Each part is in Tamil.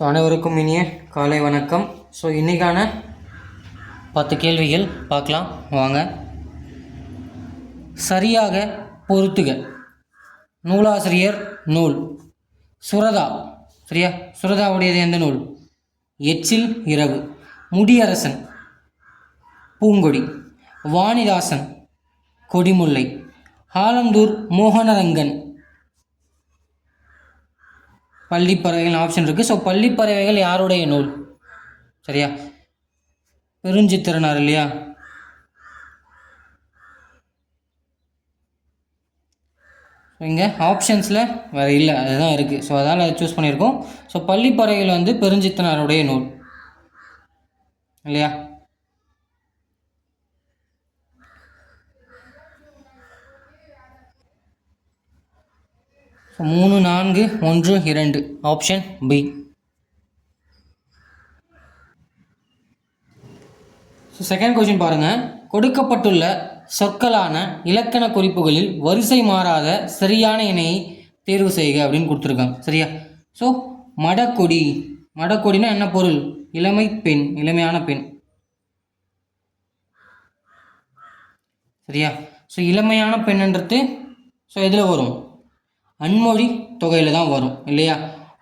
அனைவருக்கும் இனிய காலை வணக்கம். இன்றைக்கான 10 கேள்விகள் பார்க்கலாம் வாங்க. சரியாக பொருத்துக. நூலாசிரியர் நூல் சுரதா. சரியா? சுரதாவுடையது எந்த நூல்? எச்சில் இரவு. முடியரசன் பூங்கொடி. வாணிதாசன் கொடிமுல்லை. ஆலந்தூர் மோகனரங்கன் பள்ளிப்பறவைகள் ஆப்ஷன் இருக்குது. பள்ளிப்பறவைகள் யாருடைய நூல்? சரியா? பெருஞ்சித்திரனார் இல்லையா? இங்கே ஆப்ஷன்ஸில் வேறு இல்லை, அதுதான் இருக்குது. அதனால் அதை சூஸ் பண்ணியிருக்கோம். பள்ளிப்பறவைகள் பெருஞ்சித்திரனாருடைய நூல் இல்லையா? So 3, 4, 1, 2 option B. Second question பாருங்கள். கொடுக்கப்பட்டுள்ள சொற்களான இலக்கண குறிப்புகளில் வரிசை மாறாத சரியான இணையை தேர்வு செய்க அப்படின்னு கொடுத்துருக்காங்க. சரியா? மடக்கொடி. மடக்கொடினா என்ன பொருள்? இளமை பெண், இளமையான பெண். சரியா? இளமையான பெண்ன்றது எதில் வரும்? அன்மொழி தொகையில் தான் வரும் இல்லையா?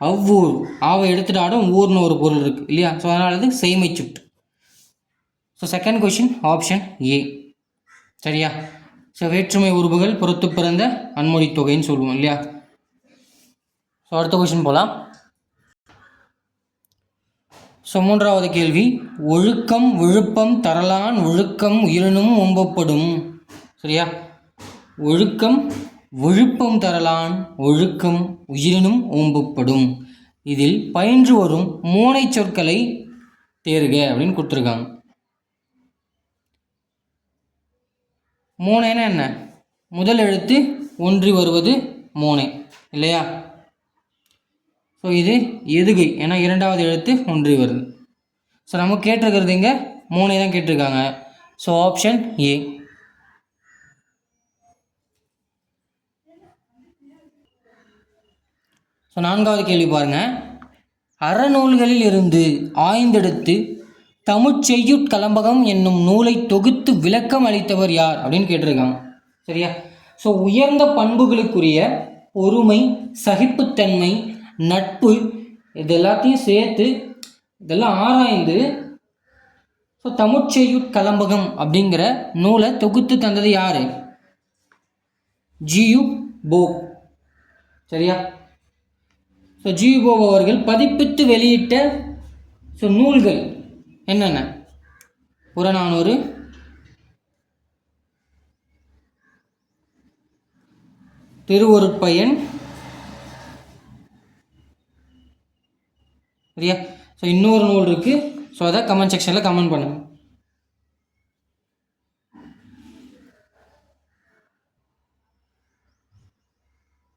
அவ்வூர், ஆவை எடுத்துட்டாலும் ஊர்னு ஒரு பொருள் இருக்குது இல்லையா? அதனால் அது செய்மை சுட்டு. Second question option A. சரியா? வேற்றுமை உருபுகள் பொறுத்து பிறந்த அன்மொழி தொகைன்னு சொல்லுவோம் இல்லையா? அடுத்த கொஸ்டின் போகலாம். மூன்றாவது கேள்வி. ஒழுக்கம் விழுப்பம் தரலான் ஒழுக்கம் உயிரினும் ஓம்பப்படும். சரியா? ஒழுக்கம் விழுப்பம் தரலான் ஒழுக்கம் உயிரினும் ஓம்பப்படும். இதில் பயின்று வரும் மோனை சொற்களை தேர்க அப்படின்னு கொடுத்துருக்காங்க. மோனைனா என்ன? முதல் எழுத்து ஒன்றி வருவது மோனை இல்லையா? இது எதுகை, ஏன்னா இரண்டாவது எழுத்து ஒன்றி வருது. நம்ம கேட்டிருக்கிறது இங்கே மோனை தான் கேட்டிருக்காங்க. Option A. நான்காவது கேள்வி பாருங்க. அறநூல்களில் இருந்து ஆய்ந்தெடுத்து தமிழ்ச்செய்யுட்கலம்பகம் என்னும் நூலை தொகுத்து விளக்கம் அளித்தவர் யார் அப்படின்னு கேட்டிருக்காங்க. சரியா? உயர்ந்த பண்புகளுக்குரிய பொறுமை, சகிப்புத்தன்மை, நட்பு, இது எல்லாத்தையும் சேர்த்து இதெல்லாம் ஆராய்ந்து தமிழ்ச்செய்யுட்கலம்பகம் அப்படிங்கிற நூலை தொகுத்து தந்தது யாரு? G U Pope. சரியா? ஜியு போப் அவர்கள் பதிப்பித்து வெளியிட்ட நூல்கள் என்னென்ன? புறநானூறு, திருவொருட்பயன். சரியா? இன்னொரு நூல் இருக்கு. அதை கமெண்ட் செக்ஷனில் கமெண்ட் பண்ணுங்க.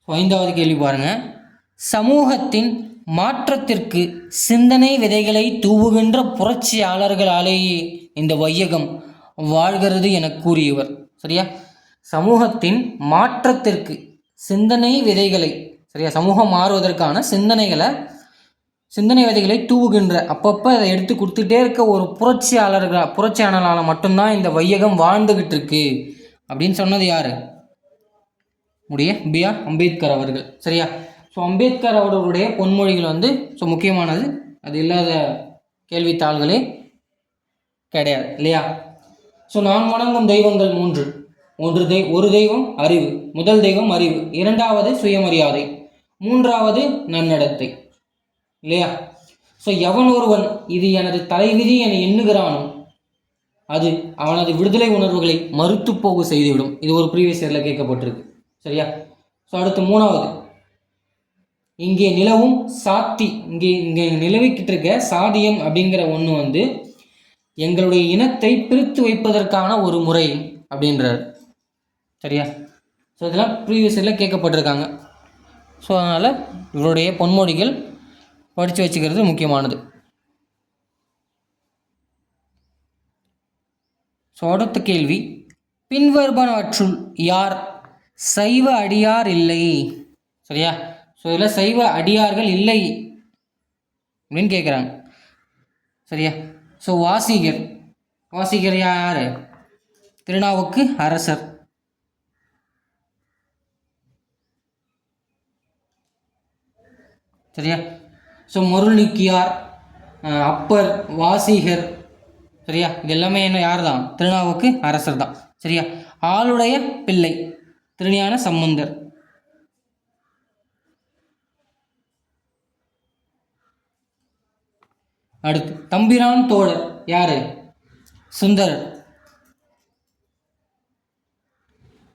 ஐந்தாவது கேள்வி பாருங்க. சமூகத்தின் மாற்றத்திற்கு சிந்தனை விதைகளை தூவுகின்ற புரட்சியாளர்களாலேயே இந்த வையகம் வாழ்கிறது என கூறியவர். சரியா? சமூகத்தின் மாற்றத்திற்கு சிந்தனை விதைகளை, சரியா, சமூகம் மாறுவதற்கான சிந்தனை விதைகளை தூவுகின்ற, அப்பப்போ அதை எடுத்து கொடுத்துட்டே இருக்க ஒரு புரட்சியாளர்களால் மட்டும்தான் இந்த வையகம் வாழ்ந்துகிட்டு இருக்கு அப்படின்னு சொன்னது யாரு? பி.ஆர். அம்பேத்கர் அவர்கள். சரியா? அம்பேத்கர் அவர்களுடைய பொன்மொழிகள் முக்கியமானது. அது இல்லாத கேள்வித்தாள்களே கிடையாது இல்லையா? நான் வணங்கும் தெய்வங்கள் 3. ஒரு தெய்வம் அறிவு. முதல் தெய்வம் அறிவு, இரண்டாவது சுயமரியாதை, மூன்றாவது நன்னடத்தை இல்லையா? எவன் ஒருவன் இது எனது தலைவிதி என எண்ணுகிறானோ அது அவனது விடுதலை உணர்வுகளை மறுத்து போக செய்துவிடும். இது ஒரு ப்ரீவியஸ் இயரில் கேட்கப்பட்டிருக்கு. சரியா? அடுத்து மூணாவது, இங்கே நிலவும் இங்கே நிலவிக்கிட்டு இருக்க சாதியம் அப்படிங்கிற ஒன்று எங்களுடைய இனத்தை பிரித்து வைப்பதற்கான ஒரு முறை அப்படின்றார். சரியா? இதெல்லாம் ப்ரீவியஸ் இயரில் கேட்கப்பட்டிருக்காங்க. அதனால் இவருடைய பொன்மொழிகள் படித்து வச்சுக்கிறது முக்கியமானது. அடுத்த கேள்வி. பின்வருவனவற்றுள் யார் சைவ அடியார் இல்லை? சரியா? இதில் சைவ அடியார்கள் இல்லை அப்படின்னு கேட்குறாங்க. சரியா? ஸோ வாசிகர் யார்? திருநாவுக்கு அரசர். சரியா? ஸோ மொருளிக்கியார், அப்பர், வாசிகர். சரியா? இது எல்லாமே என்ன யார் தான்? திருநாவுக்கு அரசர் தான். சரியா? ஆளுடைய பிள்ளை திருஞான சம்பந்தர். அடுத்து தம்பிரான் தோழர் யாரு? சுந்தரர்.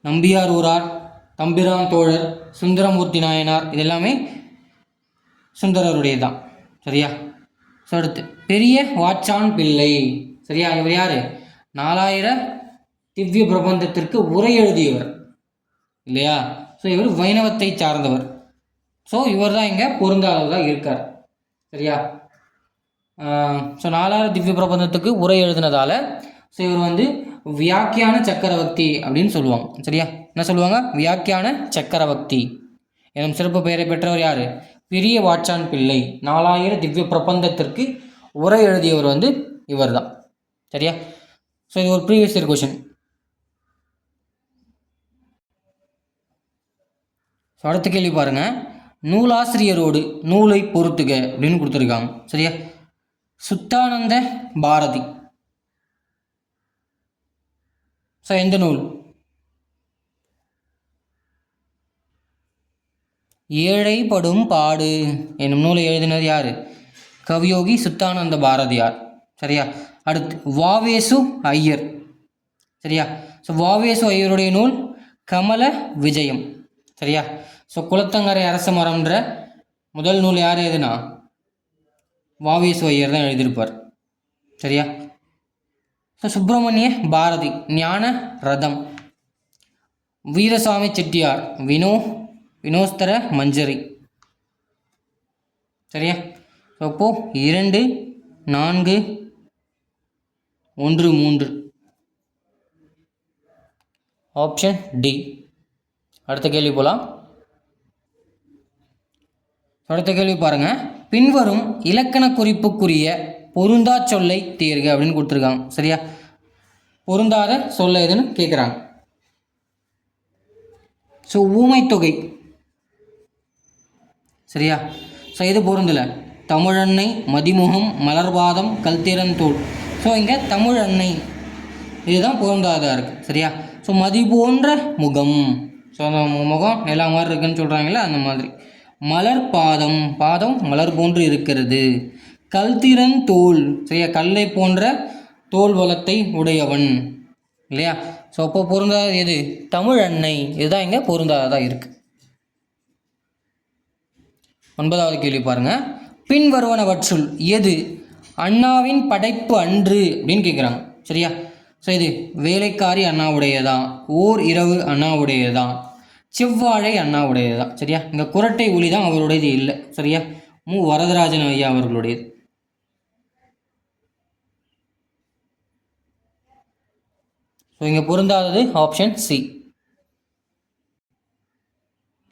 நம்பியார் ஊரார், தம்பிரான் தோழர், சுந்தரமூர்த்தி நாயனார், இது எல்லாமே சுந்தரருடைய தான். சரியா? ஸோ அடுத்து பெரிய வாச்சான் பிள்ளை. சரியா? இவர் யாரு? 4000 திவ்ய பிரபந்தத்திற்கு உரை எழுதியவர் இல்லையா? ஸோ இவர் வைணவத்தை சார்ந்தவர். ஸோ இவர் தான் இங்கே பொருந்தாததாக இருக்கார். சரியா? ஸோ 4000 திவ்ய பிரபந்தத்துக்கு உரை எழுதினதால ஸோ இவர் வியாக்கியான சக்கரவர்த்தி அப்படின்னு சொல்லுவாங்க. சரியா? என்ன சொல்லுவாங்க? வியாக்கியான சக்கரவர்த்தி எனும் சிறப்பு பெயரை பெற்றவர் யார்? பெரிய வாச்சான் பிள்ளை. 4000 திவ்ய பிரபந்தத்திற்கு உரை எழுதியவர் இவர் தான். சரியா? ஸோ இது ஒரு ப்ரீவியஸ் இயர் கொஷின். ஸோ அடுத்த கேள்வி பாருங்க. நூலாசிரியரோடு நூலை பொருத்துக அப்படின்னு கொடுத்துருக்காங்க. சரியா? சுத்தானந்த பாரதி. ஸோ எந்த நூல்? ஏழைப்படும் பாடு என்னும் நூலை எழுதினது யார்? கவியோகி சுத்தானந்த பாரதியார். சரியா? அடுத்து வாவேசு ஐயர். சரியா? ஸோ வாவேசு ஐயருடைய நூல் கமல விஜயம். சரியா? ஸோ குளத்தங்கரை அரச மரம்ன்ற முதல் நூல் யார் எழுதுனா? வாவேசு ஐயர் தான் எழுதியிருப்பார். சரியா? ஸோ சுப்பிரமணிய பாரதி ஞான ரதம். வீரசாமி செட்டியார் வினோஸ்தர மஞ்சரி. சரியா? ஸோ அப்போது 2, 4, 1, 3 ஆப்ஷன் டி. அடுத்த கேள்வி போகலாம். அடுத்த கேள்வி பாருங்க. பின்வரும் இலக்கண குறிப்புக்குரிய பொருந்தா சொல்லை தேர்க அப்படின்னு கொடுத்துருக்காங்க. சரியா? பொருந்தாத சொல்ல எதுன்னு கேட்குறாங்க. ஸோ ஊமை தொகை. சரியா? ஸோ இது பொருந்தலை. தமிழன்னை, மதிமுகம், மலர்பாதம், கல்திறந்தோள். ஸோ இங்கே தமிழன்னை இதுதான் பொருந்தாததாக இருக்குது. சரியா? ஸோ மதி போன்ற முகம். ஸோ அந்த முகம் எல்லா மாதிரி இருக்குன்னு சொல்கிறாங்களே அந்த மாதிரி. மலர் பாதம், பாதம் மலர் போன்று இருக்கிறது. கல்திறன் தோல். சரியா? கல்லை போன்ற தோல் வளத்தை உடையவன் இல்லையா? ஸோ அப்போ பொருந்தாத எது? தமிழ் அன்னை. இதுதான் இங்கே பொருந்தாததாக இருக்குது. 9வது கேள்வி பாருங்க. பின்வருவனவற்றுள் எது அண்ணாவின் படைப்பு அன்று அப்படின்னு கேட்குறாங்க. சரியா? ஸோ இது வேலைக்காரி அண்ணாவுடையதான், ஓர் இரவு அண்ணாவுடையதான், செவ்வாழை அண்ணாவுடையதான். சரியா? இங்கே குரட்டை ஒளி தான் அவருடையது இல்லை. சரியா? மு வரதராஜன் ஐயா அவர்களுடையது. ஸோ இங்கே பொருந்தாதது ஆப்ஷன் சி.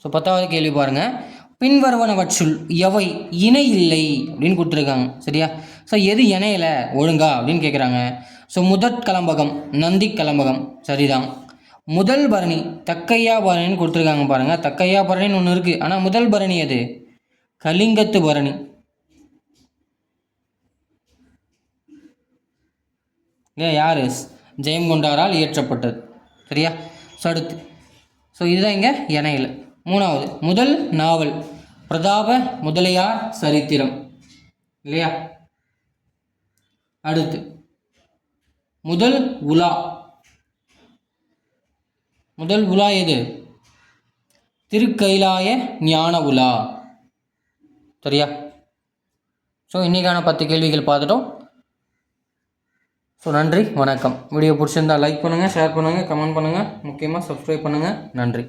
ஸோ 10வது கேள்வி பாருங்கள். பின்வருவனவற்றுள் எவை இணை இல்லை அப்படின்னு கொடுத்துருக்காங்க. சரியா? ஸோ எது இணையலை ஒழுங்கா அப்படின்னு கேட்குறாங்க. ஸோ முதற்கலம்பகம் நந்தி கலம்பகம் சரிதான். முதல் பரணி தக்கையா பரணின்னு கொடுத்துருக்காங்க பாருங்கள். தக்கையா பரணின்னு ஒன்று இருக்குது. ஆனால் முதல் பரணி எது? கலிங்கத்து பரணி. யார்? ஜெயங்கொண்டாரால் இயற்றப்பட்டது. சரியா? ஸோ அடுத்து ஸோ இதுதான் இங்கே இணையில். 3வது முதல் நாவல் பிரதாப முதலியார் சரித்திரம் இல்லையா? அடுத்து முதல் உலா. முதல் உலா எது? திருக்கைலாய ஞான உலா. சரியா? ஸோ இன்றைக்கான 10 கேள்விகள் பார்த்துட்டோம். ஸோ நன்றி, வணக்கம். வீடியோ பிடிச்சிருந்தால் லைக் பண்ணுங்கள், ஷேர் பண்ணுங்கள், கமெண்ட் பண்ணுங்கள், முக்கியமாக சப்ஸ்கிரைப் பண்ணுங்கள். நன்றி.